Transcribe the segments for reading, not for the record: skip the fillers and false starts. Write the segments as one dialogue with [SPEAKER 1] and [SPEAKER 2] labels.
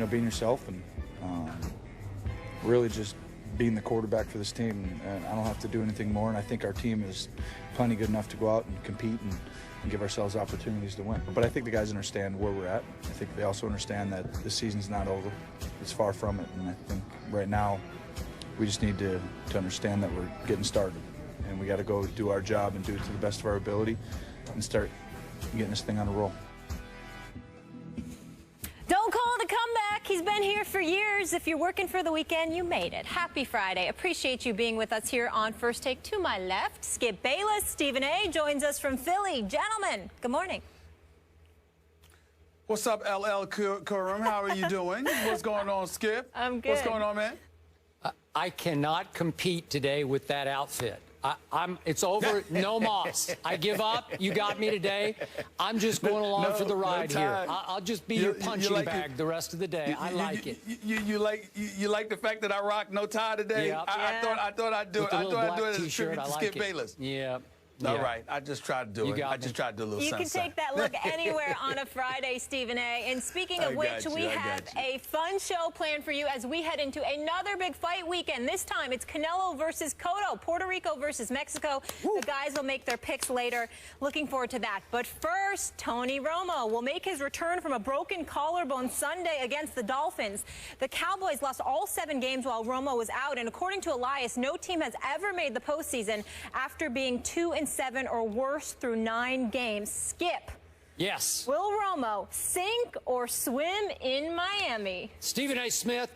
[SPEAKER 1] being yourself and really just being the quarterback for this team. And I don't have to do anything more, and I think our team is plenty good enough to go out and compete and give ourselves opportunities to win. But I think the guys understand where we're at. I think they also understand that the season's not over. It's far from it, and I think right now we just need to understand that we're getting started, and we got to go do our job and do it to the best of our ability and start getting this thing on a roll.
[SPEAKER 2] Don't call it a comeback. He's been here for years. If you're working for the weekend, you made it. Happy Friday. Appreciate you being with us here on First Take. To my left, Skip Bayless. Stephen A. joins us from Philly. Gentlemen, good morning.
[SPEAKER 3] What's up, LL Kurum? How are you doing? What's going on, Skip?
[SPEAKER 2] I'm good.
[SPEAKER 3] What's going on, man?
[SPEAKER 4] I cannot compete today with that outfit. It's over. No moss. I give up. You got me today. I'm just going along for the ride here. I'll just be your punching bag the rest of the day. I like it.
[SPEAKER 3] You like the fact that I rock no tie today?
[SPEAKER 4] Yep.
[SPEAKER 3] I thought I'd do it. I thought I'd do it as a tribute to Skip Bayless.
[SPEAKER 4] Yeah.
[SPEAKER 3] All right. I just tried to do it. I just tried to do a little something.
[SPEAKER 2] You can take that look anywhere on a Friday, Stephen A. And speaking of which, we have a fun show planned for you as we head into another big fight weekend. This time, it's Canelo versus Cotto, Puerto Rico versus Mexico. Woo. The guys will make their picks later. Looking forward to that. But first, Tony Romo will make his return from a broken collarbone Sunday against the Dolphins. The Cowboys lost all 7 games while Romo was out. And according to Elias, no team has ever made the postseason after being 2-7 or worse through 9 games. Skip.
[SPEAKER 4] Yes.
[SPEAKER 2] Will Romo sink or swim in Miami?
[SPEAKER 4] Stephen A. Smith,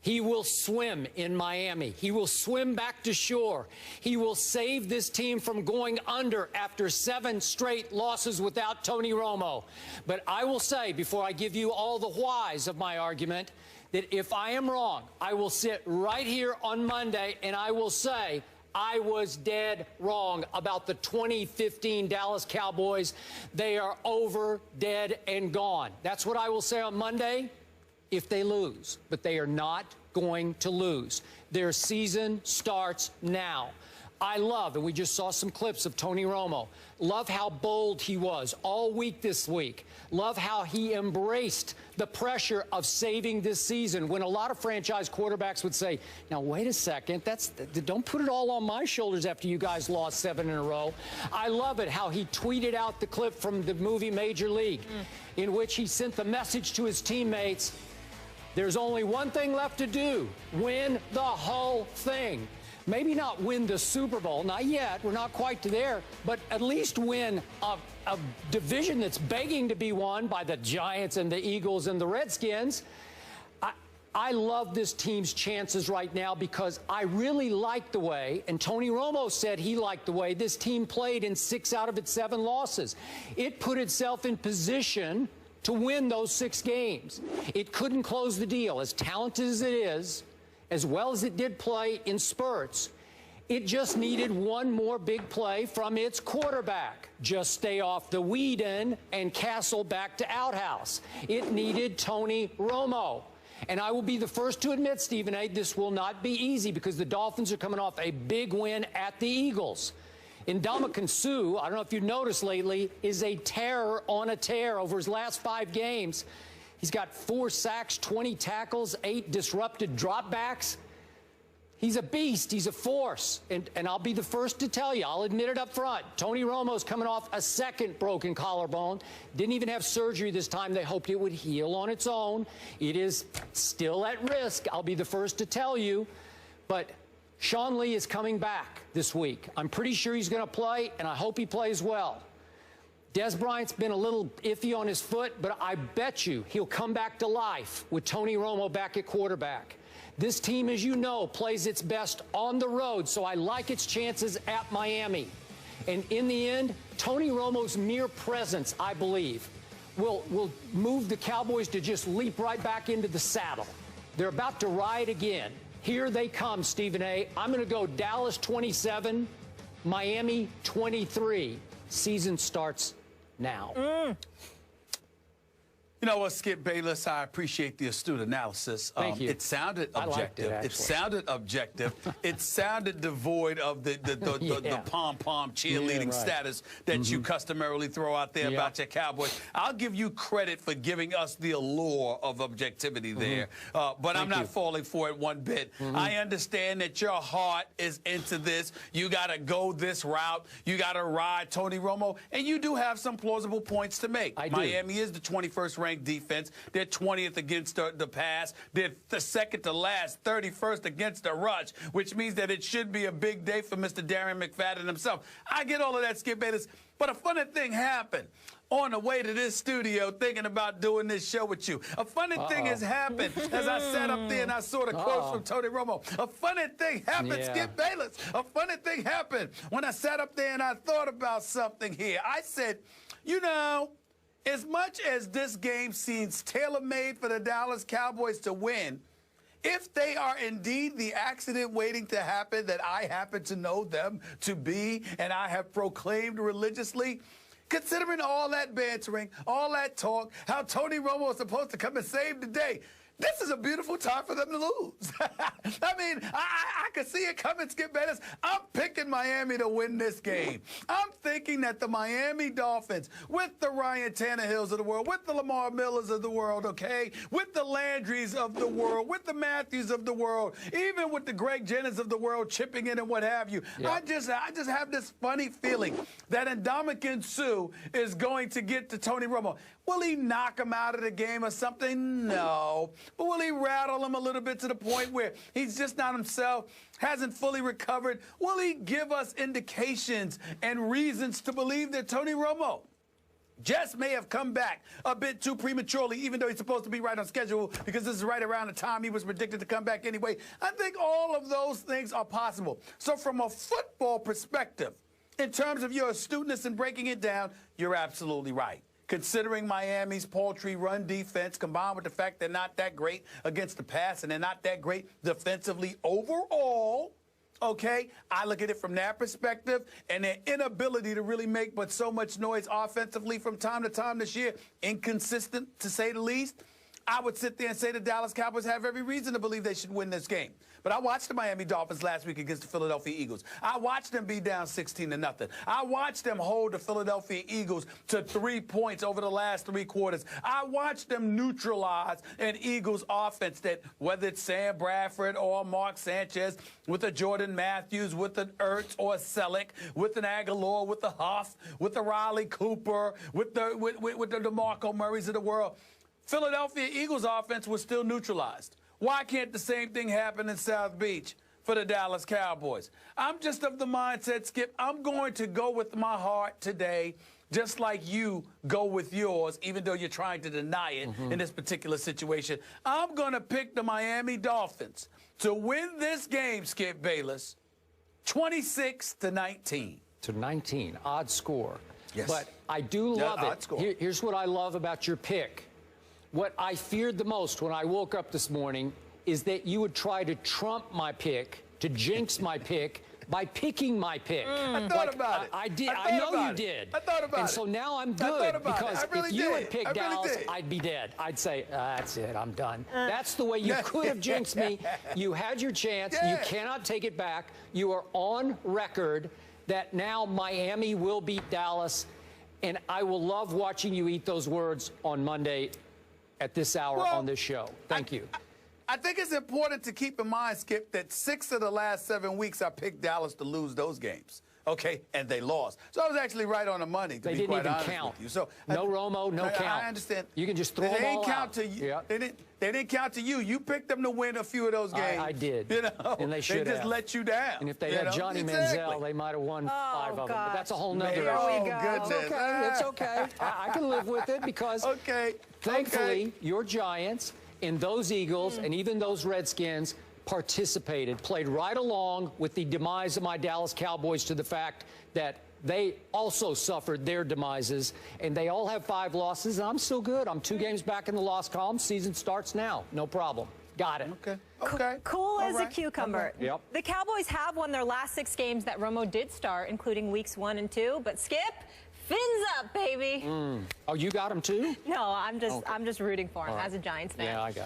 [SPEAKER 4] he will swim in Miami. He will swim back to shore. He will save this team from going under after 7 straight losses without Tony Romo. But I will say, before I give you all the whys of my argument, that if I am wrong, I will sit right here on Monday and I will say, I was dead wrong about the 2015 Dallas Cowboys. They are over, dead, and gone. That's what I will say on Monday if they lose. But they are not going to lose. Their season starts now. I love, and we just saw some clips of Tony Romo, love how bold he was all week this week. Love how he embraced the pressure of saving this season when a lot of franchise quarterbacks would say, now, wait a second, don't put it all on my shoulders after you guys lost 7 in a row. I love it how he tweeted out the clip from the movie Major League in which he sent the message to his teammates, there's only one thing left to do, win the whole thing. Maybe not win the Super Bowl, not yet, we're not quite there, but at least win a division that's begging to be won by the Giants and the Eagles and the Redskins. I love this team's chances right now because I really like the way, and Tony Romo said he liked the way this team played in 6 out of its 7 losses. It put itself in position to win those 6 games. It couldn't close the deal, as talented as it is, as well as it did play in spurts. It just needed one more big play from its quarterback. Just stay off the Whedon and Castle back to outhouse. It needed Tony Romo. And I will be the first to admit, Stephen A., this will not be easy because the Dolphins are coming off a big win at the Eagles. Ndamukong Suh, I don't know if you've noticed lately, is a terror on a tear over his last 5 games. He's got 4 sacks, 20 tackles, 8 disrupted dropbacks. He's a beast. He's a force. And I'll be the first to tell you, I'll admit it up front, Tony Romo's coming off a 2nd broken collarbone. Didn't even have surgery this time. They hoped it would heal on its own. It is still at risk. I'll be the first to tell you. But Sean Lee is coming back this week. I'm pretty sure he's going to play, and I hope he plays well. Des Bryant's been a little iffy on his foot, but I bet you he'll come back to life with Tony Romo back at quarterback. This team, as you know, plays its best on the road, so I like its chances at Miami. And in the end, Tony Romo's mere presence, I believe, will move the Cowboys to just leap right back into the saddle. They're about to ride again. Here they come, Stephen A. I'm going to go Dallas 27, Miami 23. Season starts now.
[SPEAKER 3] You know what, Skip Bayless, I appreciate the astute analysis.
[SPEAKER 4] Thank you.
[SPEAKER 3] It sounded objective.
[SPEAKER 4] It
[SPEAKER 3] sounded objective. It sounded devoid of the pom-pom cheerleading status that you customarily throw out there about your Cowboys. I'll give you credit for giving us the allure of objectivity there, but I'm not falling for it one bit. I understand that your heart is into this. You got to go this route. You got to ride Tony Romo, and you do have some plausible points to make. Miami is the 21st ranked defense. They're 20th against the pass. They're the second to last, 31st against the rush, which means that it should be a big day for Mr. Darren McFadden himself. I get all of that, Skip Bayless, but a funny thing happened on the way to this studio thinking about doing this show with you. A funny thing has happened as I sat up there and I saw the quotes from Tony Romo. A funny thing happened, Skip Bayless. A funny thing happened when I sat up there and I thought about something here. I said, you know, as much as this game seems tailor-made for the Dallas Cowboys to win, if they are indeed the accident waiting to happen that I happen to know them to be and I have proclaimed religiously, considering all that bantering, all that talk, how Tony Romo is supposed to come and save the day, this is a beautiful time for them to lose. I mean, I could see it coming, Skip Bayless. I'm picking Miami to win this game. I'm thinking that the Miami Dolphins, with the Ryan Tannehills of the world, with the Lamar Millers of the world, okay, with the Landrys of the world, with the Matthews of the world, even with the Greg Jennings of the world chipping in and what have you, I just have this funny feeling that Ndamukong Suh is going to get to Tony Romo. Will he knock him out of the game or something? No. But will he rattle him a little bit to the point where he's just not himself, hasn't fully recovered? Will he give us indications and reasons to believe that Tony Romo just may have come back a bit too prematurely, even though he's supposed to be right on schedule because this is right around the time he was predicted to come back anyway? I think all of those things are possible. So from a football perspective, in terms of your astuteness in breaking it down, you're absolutely right. Considering Miami's paltry run defense, combined with the fact they're not that great against the pass and they're not that great defensively overall, okay, I look at it from that perspective, and their inability to really make but so much noise offensively from time to time this year, inconsistent to say the least, I would sit there and say the Dallas Cowboys have every reason to believe they should win this game. But I watched the Miami Dolphins last week against the Philadelphia Eagles. I watched them be down 16-0. I watched them hold the Philadelphia Eagles to 3 points over the last 3 quarters. I watched them neutralize an Eagles offense that, whether it's Sam Bradford or Mark Sanchez, with a Jordan Matthews, with an Ertz or a Selleck, with an Aguilar, with a Huff, with a Riley Cooper, with the DeMarco Murrays of the world, Philadelphia Eagles offense was still neutralized. Why can't the same thing happen in South Beach for the Dallas Cowboys? I'm just of the mindset, Skip, I'm going to go with my heart today, just like you go with yours, even though you're trying to deny it in this particular situation. I'm going to pick the Miami Dolphins to win this game, Skip Bayless, 26-19.
[SPEAKER 4] To 19, odd score.
[SPEAKER 3] Yes.
[SPEAKER 4] But I do love
[SPEAKER 3] odd score.
[SPEAKER 4] Here's what I love about your pick. What I feared the most when I woke up this morning is that you would try to trump my pick, to jinx my pick, by picking my pick.
[SPEAKER 3] I thought about it.
[SPEAKER 4] I did. I know you did.
[SPEAKER 3] I thought about it.
[SPEAKER 4] And so now I'm good because
[SPEAKER 3] really
[SPEAKER 4] if you had
[SPEAKER 3] did.
[SPEAKER 4] picked Dallas, I'd be dead. I'd say, that's it, I'm done. That's the way you could have jinxed me. You had your chance. You cannot take it back. You are on record that now Miami will beat Dallas, and I will love watching you eat those words on Monday at this hour on this show. Thank you.
[SPEAKER 3] I think it's important to keep in mind, Skip, that 6 of the last 7 weeks I picked Dallas to lose those games. Okay, and they lost. So I was actually right on the money, to be quite honest with you. So
[SPEAKER 4] no Romo, no count.
[SPEAKER 3] I understand.
[SPEAKER 4] You can just throw them all out.
[SPEAKER 3] They didn't count to you. You picked them to win a few of those games.
[SPEAKER 4] I did.
[SPEAKER 3] You know,
[SPEAKER 4] and they should
[SPEAKER 3] just let you down.
[SPEAKER 4] And if they had Johnny Manziel, they might have won 5 of them. But that's a whole nother issue.
[SPEAKER 3] Oh, goodness.
[SPEAKER 4] It's okay. It's okay. I can live with it because thankfully your Giants and those Eagles and even those Redskins participated, played right along with the demise of my Dallas Cowboys to the fact that they also suffered their demises, and they all have 5 losses, and I'm still good. I'm 2 games back in the loss column. Season starts now. No problem. Got it.
[SPEAKER 3] Okay.
[SPEAKER 2] Cool as a cucumber.
[SPEAKER 3] Okay.
[SPEAKER 4] Yep.
[SPEAKER 2] The Cowboys have won their last 6 games that Romo did start, including weeks 1 and 2. But Skip, Fins up, baby.
[SPEAKER 4] Oh, you got him too?
[SPEAKER 2] No, I'm just rooting for him as a Giants fan.
[SPEAKER 4] Yeah, I got it.